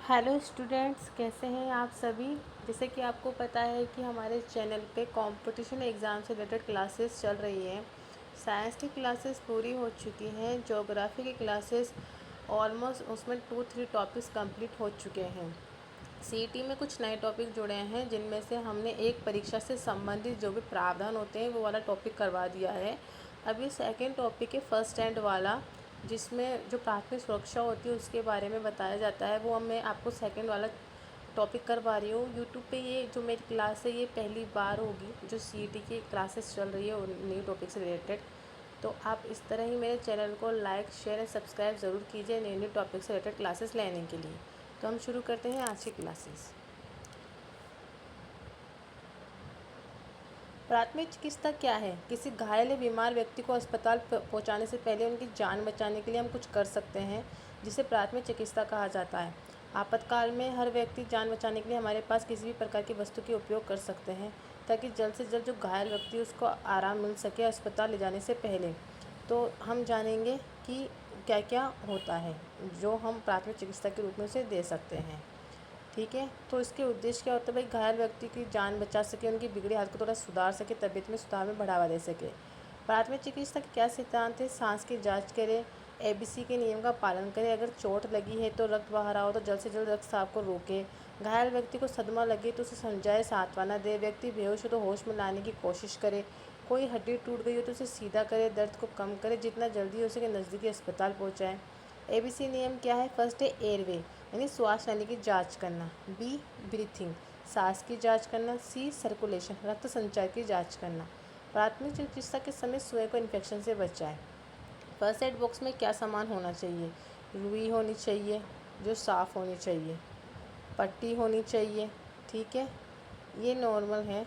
Hello students, कैसे हैं आप सभी। जैसे कि आपको पता है कि हमारे चैनल पे कंपटीशन एग्ज़ाम से रिलेटेड क्लासेस चल रही हैं। साइंस की क्लासेस पूरी हो चुकी हैं। ज्योग्राफी की क्लासेस ऑलमोस्ट उसमें 2-3 टॉपिक्स कंप्लीट हो चुके हैं। सीईटी में कुछ नए टॉपिक जुड़े हैं, जिनमें से हमने एक परीक्षा से संबंधित जो भी प्रावधान होते हैं वो वाला टॉपिक करवा दिया है। अभी सेकंड टॉपिक है फर्स्ट एंड वाला, जिसमें जो प्राथमिक सुरक्षा होती है उसके बारे में बताया जाता है। वो मैं आपको सेकंड वाला टॉपिक करवा रही हूँ। यूट्यूब पे ये जो मेरी क्लास है ये पहली बार होगी जो सीईटी की क्लासेस चल रही है उन नई टॉपिक से रिलेटेड। तो आप इस तरह ही मेरे चैनल को लाइक, शेयर एंड सब्सक्राइब ज़रूर कीजिए नई नई टॉपिक से रिलेटेड क्लासेस लेने के लिए। तो हम शुरू करते हैं आज की क्लासेस। प्राथमिक चिकित्सा क्या है? किसी घायल या बीमार व्यक्ति को अस्पताल पहुंचाने से पहले उनकी जान बचाने के लिए हम कुछ कर सकते हैं, जिसे प्राथमिक चिकित्सा कहा जाता है। आपातकाल में हर व्यक्ति जान बचाने के लिए हमारे पास किसी भी प्रकार की वस्तु के उपयोग कर सकते हैं, ताकि जल्द से जल्द जो घायल व्यक्ति है उसको आराम मिल सके अस्पताल ले जाने से पहले। तो हम जानेंगे कि क्या क्या होता है जो हम प्राथमिक चिकित्सा के रूप में उसे दे सकते हैं। ठीक है, तो इसके उद्देश्य क्या होता है भाई? घायल व्यक्ति की जान बचा सके, उनकी बिगड़ी हालत को थोड़ा सुधार सके, तबीयत में सुधार में बढ़ावा दे सके। प्राथमिक चिकित्सा के क्या सिद्धांत है? सांस की जांच करें, एबीसी के नियम का पालन करें, अगर चोट लगी है तो रक्त बहा रहा हो तो जल्द से जल्द रक्तस्राव को रोके, घायल व्यक्ति को सदमा लगे तो उसे समझाए, सांत्वना दे, व्यक्ति बेहोश हो तो होश में लाने की कोशिश करे, कोई हड्डी टूट गई हो तो उसे सीधा करे, दर्द को कम करे, जितना जल्दी हो सके नज़दीकी अस्पताल पहुँचाएँ। एबीसी नियम क्या है? फर्स्ट है एयरवे यानी श्वास नली की जांच करना, बी ब्रीथिंग सांस की जांच करना, सी सर्कुलेशन रक्त संचार की जांच करना। प्राथमिक चिकित्सा के समय स्वयं को इन्फेक्शन से बचाएं। फर्स्ट एड बॉक्स में क्या सामान होना चाहिए? रुई होनी चाहिए जो साफ़ होनी चाहिए, पट्टी होनी चाहिए, ठीक है, ये नॉर्मल है।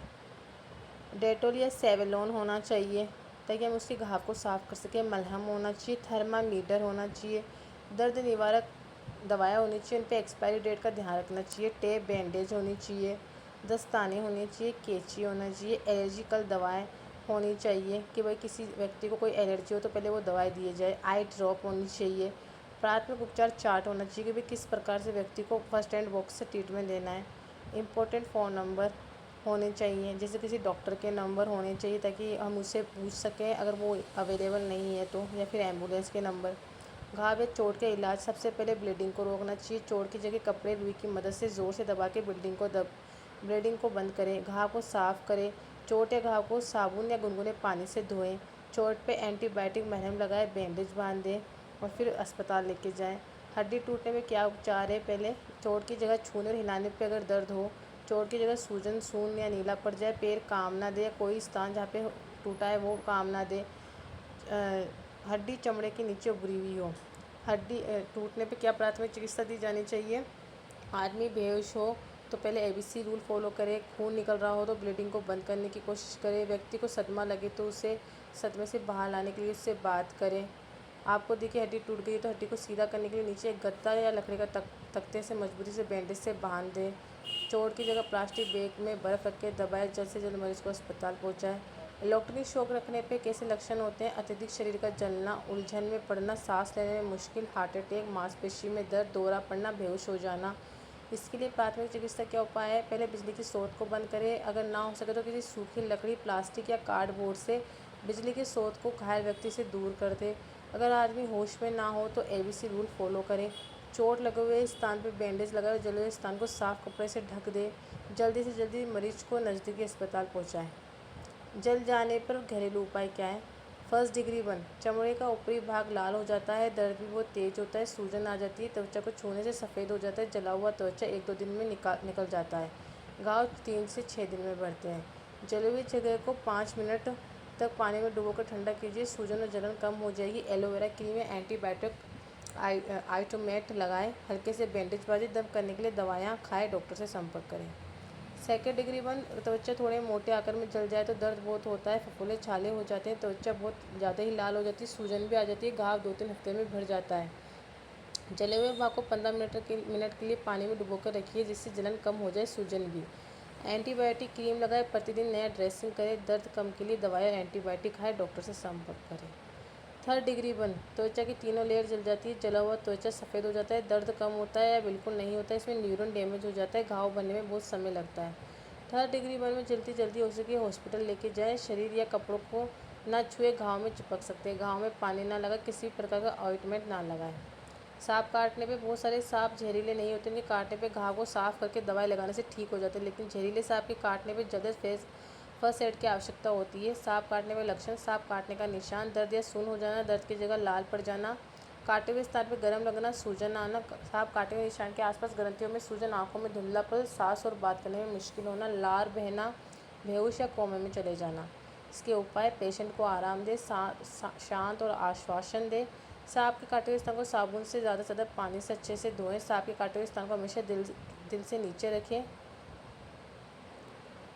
डेटोल या सेवलॉन होना चाहिए ताकि हम उसके घाव को साफ़ कर सकें। मलहम होना चाहिए, थर्मामीटर होना चाहिए, दर्द निवारक दवाएं होनी चाहिए, उन पे एक्सपायरी डेट का ध्यान रखना चाहिए। टेप बैंडेज होनी चाहिए, दस्ताने होने चाहिए, कैंची होना चाहिए, एलर्जिकल दवाएं होनी चाहिए कि भाई किसी व्यक्ति को कोई एलर्जी हो तो पहले वो दवाई दी जाए। आई ड्रॉप होनी चाहिए। प्राथमिक उपचार चार्ट होना चाहिए कि भाई किस प्रकार से व्यक्ति को फर्स्ट एड बॉक्स से ट्रीटमेंट देना है। इम्पोर्टेंट फ़ोन नंबर होने चाहिए, जैसे किसी डॉक्टर के नंबर होने चाहिए ताकि हम उससे पूछ सकें अगर वो अवेलेबल नहीं है तो, या फिर एम्बुलेंस के नंबर। घाव या चोट का इलाज, सबसे पहले ब्लीडिंग को रोकना चाहिए। चोट की जगह कपड़े रुई की मदद से ज़ोर से दबा के ब्लीडिंग को बंद करें। घाव को साफ़ करें। चोट या घाव को साबुन या गुनगुने पानी से धोएं। चोट पे एंटीबायोटिक मरहम लगाएं, बैंडेज बांध दें और फिर अस्पताल लेके जाएं। हड्डी टूटने में क्या उपचार है? पहले चोट की जगह छूने और हिलाने पे अगर दर्द हो, चोट की जगह सूजन, सून या नीला पड़ जाए, पैर काम ना दे, कोई स्थान जहाँ पे टूटा है वो काम ना दे, हड्डी चमड़े के नीचे उभरी हुई हो। हड्डी टूटने पे क्या प्राथमिक चिकित्सा दी जानी चाहिए? आदमी बेहोश हो तो पहले एबीसी रूल फॉलो करें। खून निकल रहा हो तो ब्लीडिंग को बंद करने की कोशिश करें। व्यक्ति को सदमा लगे तो उसे सदमे से बाहर लाने के लिए उससे बात करें। आपको देखिए हड्डी टूट गई तो हड्डी को सीधा करने के लिए नीचे एक गत्ता या लकड़ी का तख्ते से मजबूती से बैंडेज से बांध दें। चोट की जगह प्लास्टिक बैग में बर्फ़ रख के दबाए, जल्द से जल्द मरीज को अस्पताल पहुंचाएं। इलेक्ट्रॉनिक शॉक रखने पे कैसे लक्षण होते हैं? अत्यधिक शरीर का जलना, उलझन में पड़ना, सांस लेने में मुश्किल, हार्ट अटैक, मांसपेशी में दर्द, दौरा पड़ना, बेहोश हो जाना। इसके लिए प्राथमिक चिकित्सा क्या उपाय है? पहले बिजली की स्रोत को बंद करें, अगर ना हो सके तो किसी सूखी लकड़ी, प्लास्टिक या कार्डबोर्ड से बिजली के स्रोत को घायल व्यक्ति से दूर कर दें। अगर आदमी होश में ना हो तो एबीसी रूल फॉलो करें। चोट लगे हुए स्थान पर बैंडेज लगाए, जले हुए स्थान को साफ कपड़े से ढक दें। जल्दी से जल्दी मरीज को नज़दीकी अस्पताल पहुँचाएँ। जल जाने पर घरेलू उपाय क्या है? फर्स्ट डिग्री बर्न, चमड़े का ऊपरी भाग लाल हो जाता है, दर्द भी बहुत तेज होता है, सूजन आ जाती है, त्वचा को छूने से सफ़ेद हो जाता है, जला हुआ त्वचा 1-2 दिन में निकल जाता है, घाव 3 से 6 दिन में बढ़ते हैं। जली हुई जगह को 5 मिनट तक पानी में डुबोकर ठंडा कीजिए, सूजन और जलन कम हो जाएगी। एलोवेरा क्रीम या एंटीबायोटिक आइटोमेट लगाएं, हल्के से बैंडेज बांधें, दम करने के लिए दवाइयाँ खाएं, डॉक्टर से संपर्क करें। सेकेंड डिग्री बर्न, त्वचा थोड़े मोटे आकार में जल जाए तो दर्द बहुत होता है, फफोले छाले हो जाते हैं, त्वचा बहुत ज़्यादा ही लाल हो जाती है, सूजन भी आ जाती है, घाव 2-3 हफ्ते में भर जाता है। जले हुए भाग को 15 मिनट के लिए पानी में डुबोकर रखिए, जिससे जलन कम हो जाए, सूजन भी। एंटीबायोटिक क्रीम लगाए, प्रतिदिन नया ड्रेसिंग करें, दर्द कम के लिए दवाई और एंटीबायोटिक खाएं, डॉक्टर से संपर्क करें। 3rd डिग्री बर्न, त्वचा की तीनों लेयर जल जाती है, जला हुआ त्वचा सफ़ेद हो जाता है, दर्द कम होता है या बिल्कुल नहीं होता है, इसमें न्यूरॉन डैमेज हो जाता है, घाव बनने में बहुत समय लगता है। 3rd डिग्री बर्न में जल्दी जल्दी हो सके हॉस्पिटल लेके जाएं, शरीर या कपड़ों को ना छुए, घाव में चिपक सकते हैं, घाव में पानी ना लगा, किसी प्रकार का ऑइंटमेंट ना लगाएं। सांप काटने पे बहुत सारे सांप जहरीले नहीं होते, उनके काटने पे घाव को साफ करके दवाई लगाने से ठीक हो जाते हैं, लेकिन जहरीले सांप के काटने पे ज़्यादा फर्स्ट एड की आवश्यकता होती है। सांप काटने में लक्षण: सांप काटने का निशान, दर्द या सून हो जाना, दर्द की जगह लाल पड़ जाना, काटे हुए स्थान पर गर्म लगना, सूजन आना, सांप काटे हुए निशान के आसपास ग्रंथियों में सूजन, आंखों में धुंधलापन, सांस और बात करने में मुश्किल होना, लार बहना, बेहोश या कोमे में चले जाना। इसके उपाय: पेशेंट को आराम दे, शांत और आश्वासन दे। सांप के काटे हुए स्थान को साबुन से ज़्यादा पानी से अच्छे से धोएं। सांप के काटे हुए स्थान को हमेशा दिल से नीचे रखें।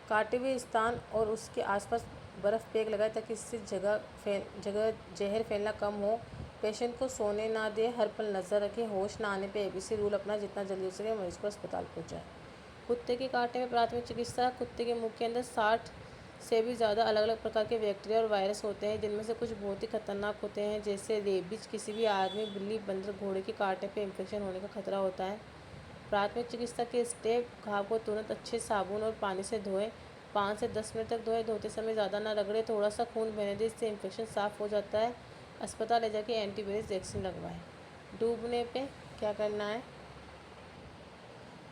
काटे हुए स्थान और उसके आसपास बर्फ़ पैक लगाएं ताकि इससे जगह जहर फैलना कम हो। पेशेंट को सोने ना दें, हर पल नज़र रखें। होश ना आने पे ABC रूल अपनाएं, जितना जल्दी हो सके मरीज को अस्पताल पहुंचाएं। कुत्ते के काटने में प्राथमिक चिकित्सा: कुत्ते के मुंह के अंदर 60 से भी ज़्यादा अलग अलग प्रकार के बैक्टीरिया और वायरस होते हैं, जिनमें से कुछ बहुत ही खतरनाक होते हैं, जैसे रेबीज। किसी भी आदमी, बिल्ली, बंदर, घोड़े के काटने पर इन्फेक्शन होने का खतरा होता है। प्राथमिक चिकित्सा के स्टेप: घाव को तुरंत अच्छे साबुन और पानी से धोएं, 5 से 10 मिनट तक धोएं, धोते समय ज़्यादा ना रगड़ें, थोड़ा सा खून बहने दें, इससे इन्फेक्शन साफ हो जाता है। अस्पताल ले जाके एंटीवायरस वैक्सीन लगवाएं। डूबने पे क्या करना है?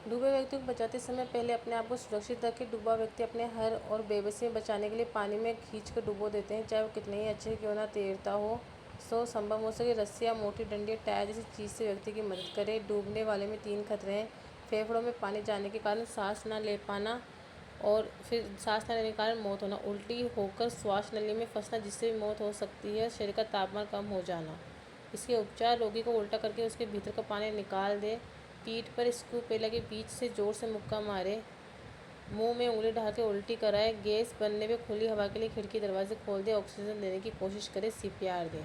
डूबे व्यक्ति को बचाते समय पहले अपने आप को सुरक्षित रखें। डूबा व्यक्ति अपने हर और बेबसी में बचाने के लिए पानी में खींच कर डुबो देते हैं, चाहे वो कितने ही अच्छे क्यों ना तैरता हो। संभव हो सके रस्सी या मोटी डंडी या टायर जैसी चीज़ से व्यक्ति की मदद करें। डूबने वाले में 3 खतरे हैं: फेफड़ों में पानी जाने के कारण सांस ना ले पाना, और फिर सांस न लेने के कारण मौत होना, उल्टी होकर श्वास नली में फंसना जिससे भी मौत हो सकती है, शरीर का तापमान कम हो जाना। इसके उपचार: रोगी को उल्टा करके उसके भीतर का पानी निकाल दे, पीठ पर स्क्रू के बीच से जोर से मुक्का मारे, मुंह में उंगली डाल के उल्टी कराए, गैस बनने पे खुली हवा के लिए खिड़की दरवाजे खोल दे, ऑक्सीजन देने की कोशिश करे, CPR दे।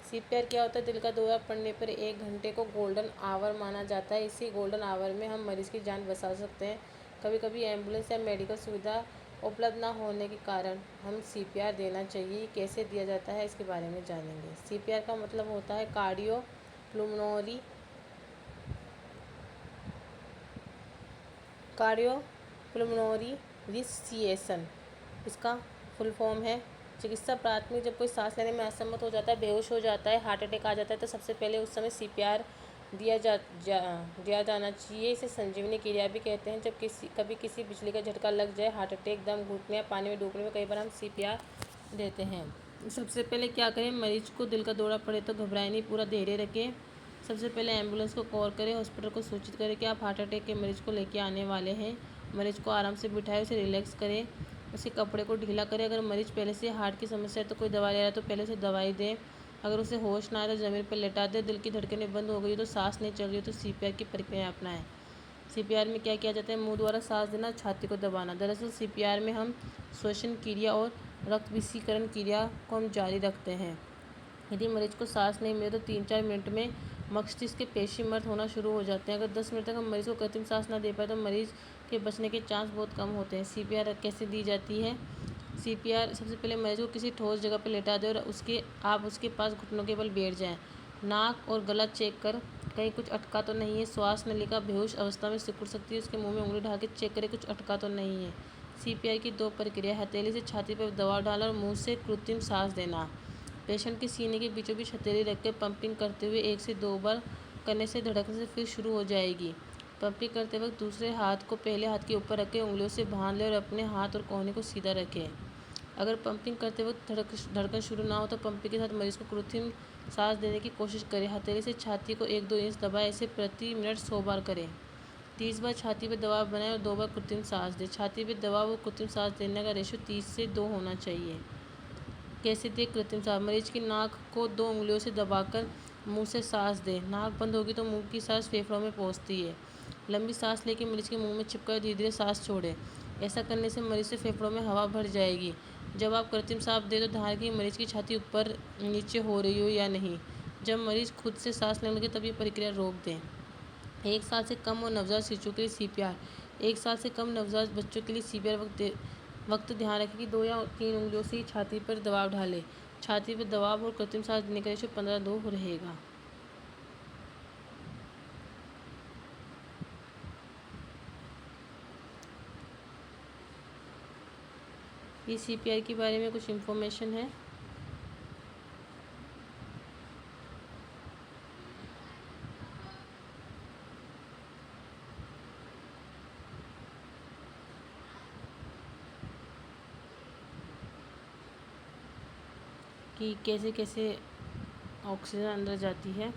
CPR क्या होता है? दिल का दौरा पड़ने पर 1 घंटे को गोल्डन आवर माना जाता है। इसी गोल्डन आवर में हम मरीज़ की जान बचा सकते हैं। कभी कभी एम्बुलेंस या मेडिकल सुविधा उपलब्ध ना होने के कारण हम CPR देना चाहिए। कैसे दिया जाता है इसके बारे में जानेंगे। CPR का मतलब होता है कार्डियोपुल्मोनरी रिससिएशन। इसका फुल फॉर्म है। चिकित्सा प्राथमिक: जब कोई सांस लेने में असमर्थ हो जाता है, बेहोश हो जाता है, हार्ट अटैक आ जाता है, तो सबसे पहले उस समय CPR दिया जाना चाहिए। इसे संजीवनी क्रिया भी कहते हैं। जब कभी किसी बिजली का झटका लग जाए, हार्ट अटैक, दम घुटने या पानी में डूबने में कई बार हम CPR देते हैं। सबसे पहले क्या करें? मरीज को दिल का दौरा पड़े तो घबराएं नहीं, पूरा धैर्य रखें। सबसे पहले एम्बुलेंस को कॉल करें, हॉस्पिटल को सूचित करें कि आप हार्ट अटैक के मरीज को लेके आने वाले हैं। मरीज को आराम से बिठाएं, उसे रिलैक्स करें, उसके कपड़े को ढीला करें। अगर मरीज पहले से हार्ट की समस्या है तो कोई दवाई ले रहा है तो पहले से दवाई दें। अगर उसे होश ना आए तो ज़मीन पर लेटा दें। दिल की धड़कनें बंद हो गई तो सांस नहीं चल रही हो तो CPR की प्रक्रिया अपनाएं। CPR में क्या किया जाता है? मुंह द्वारा सांस देना, छाती को दबाना। दरअसल CPR में हम श्वसन क्रिया और रक्त विशीकरण क्रिया को हम जारी रखते हैं। यदि मरीज को सांस नहीं मिले तो 3-4 मिनट में मस्तिष्क के पेशी मृत होना शुरू हो जाते हैं। अगर 10 मिनट तक हम मरीज को कृत्रिम सांस ना दे पाए तो मरीज के बचने के चांस बहुत कम होते हैं। CPR कैसे दी जाती है? CPR सबसे पहले मरीज को किसी ठोस जगह पर लेटा दें और आप उसके पास घुटनों के बल बैठ जाएं। नाक और गला चेक कर, कहीं कुछ अटका तो नहीं है। श्वास नलिका बेहोश अवस्था में सिकुड़ सकती है, उसके मुंह में उंगली डाल के चेक करें कुछ अटका तो नहीं है। CPR की 2 प्रक्रिया: हथेली से छाती पर दबाव डालना और मुंह से कृत्रिम सांस देना। पेशेंट के सीने के बीचों बीच हथेली रखकर पंपिंग करते हुए 1 से 2 बार करने से धड़कन से फिर शुरू हो जाएगी। पंपिंग करते वक्त दूसरे हाथ को पहले हाथ के ऊपर रखें, उंगलियों से बांध लें और अपने हाथ और कोहनी को सीधा रखें। अगर पंपिंग करते वक्त धड़कन शुरू ना हो तो पंपिंग के साथ मरीज को कृत्रिम सांस देने की कोशिश करें। हथेली से छाती को 1-2 इंच दबाएं। इसे प्रति मिनट 100 बार करें। 30 बार छाती पर दबाव बनाएं और 2 बार कृत्रिम सांस दें। छाती पर दबाव और कृत्रिम सांस देने का रेशियो 30 से 2 होना चाहिए। कैसे दें कृत्रिम सांस? मरीज की नाक को 2 उंगलियों से दबाकर मुंह से सांस दें। नाक बंद होगी तो मुंह की सांस फेफड़ों में पहुंचती है। लंबी सांस लेकर मरीज के मुंह में चिपकर धीरे धीरे सांस छोड़ें। ऐसा करने से मरीज से फेफड़ों में हवा भर जाएगी। जब आप कृत्रिम सांस दें तो ध्यान रखें मरीज की छाती ऊपर नीचे हो रही हो या नहीं। जब मरीज खुद से सांस लेने लगे तब ये प्रक्रिया रोक दें। 1 साल से कम और नवजात शिशुओं के लिए CPR: 1 साल से कम नवजात बच्चों के लिए CPR वक्त ध्यान रखें कि 2 या 3 उंगलियों से ही छाती पर दबाव डालें। छाती पर दबाव और कृत्रिम सांस देने का रेशो 15:2 रहेगा। ये CPR के बारे में कुछ इन्फॉर्मेशन है। कि कैसे कैसे ऑक्सीजन अंदर जाती है।